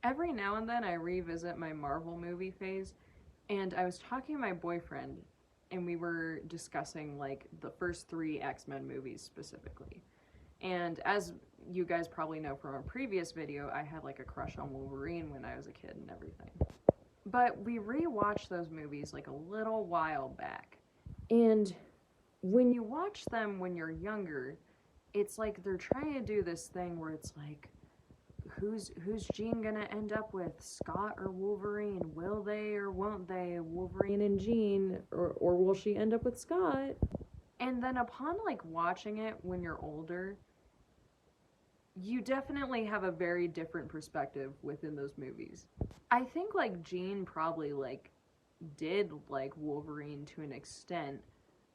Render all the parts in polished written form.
Every now and then I revisit my Marvel movie phase, and I was talking to my boyfriend, and we were discussing like the first three X-Men movies specifically. And as you guys probably know from a previous video, I had like a crush on Wolverine when I was a kid and everything. But we rewatched those movies like a little while back. And when you watch them when you're younger, it's like they're trying to do this thing where it's like, who's Jean gonna end up with? Scott or Wolverine? Will they or won't they? Wolverine and Jean, or will she end up with Scott? And then upon like watching it when you're older, you definitely have a very different perspective within those movies. I think like Jean probably like did like Wolverine to an extent,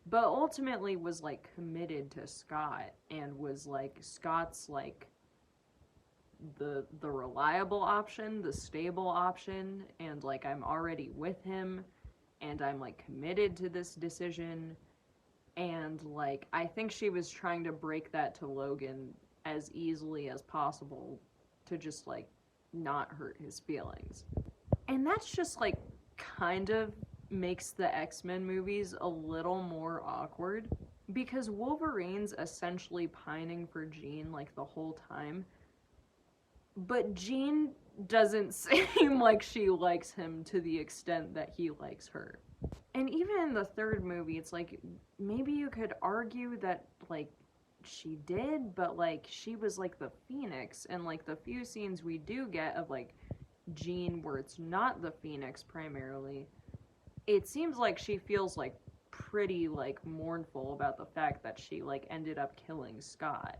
but ultimately was like committed to Scott and was like Scott's like the reliable option, the stable option, and like I'm already with him and I'm like committed to this decision. And like I think she was trying to break that to Logan as easily as possible to just like not hurt his feelings. And that's just like kind of makes the X-Men movies a little more awkward because Wolverine's essentially pining for Jean like the whole time, but Jean doesn't seem like she likes him to the extent that he likes her. And even in the third movie, it's like maybe you could argue that like she did, but like she was like the Phoenix, and like the few scenes we do get of like Jean where it's not the Phoenix primarily, it seems like she feels like pretty like mournful about the fact that she like ended up killing Scott.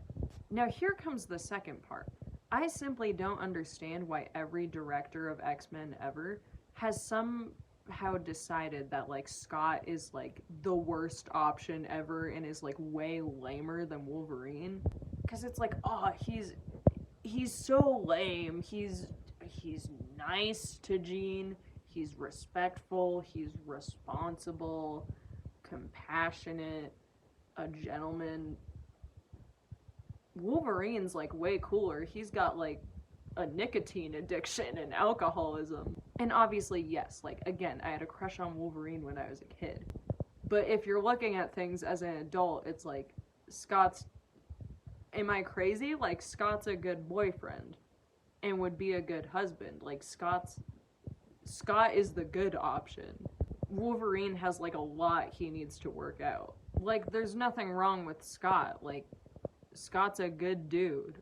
Now here comes the second part. I simply don't understand why every director of X-Men ever has somehow decided that like Scott is like the worst option ever and is like way lamer than Wolverine. Cause it's like, oh, he's so lame. He's nice to Jean. He's respectful. He's responsible, compassionate, a gentleman. Wolverine's like way cooler. He's got like a nicotine addiction and alcoholism. And obviously, yes, like again, I had a crush on Wolverine when I was a kid. But if you're looking at things as an adult, it's like Scott's, am I crazy? Like Scott's a good boyfriend and would be a good husband. Like Scott is the good option. Wolverine has like a lot he needs to work out. Like there's nothing wrong with Scott. Like Scott's a good dude.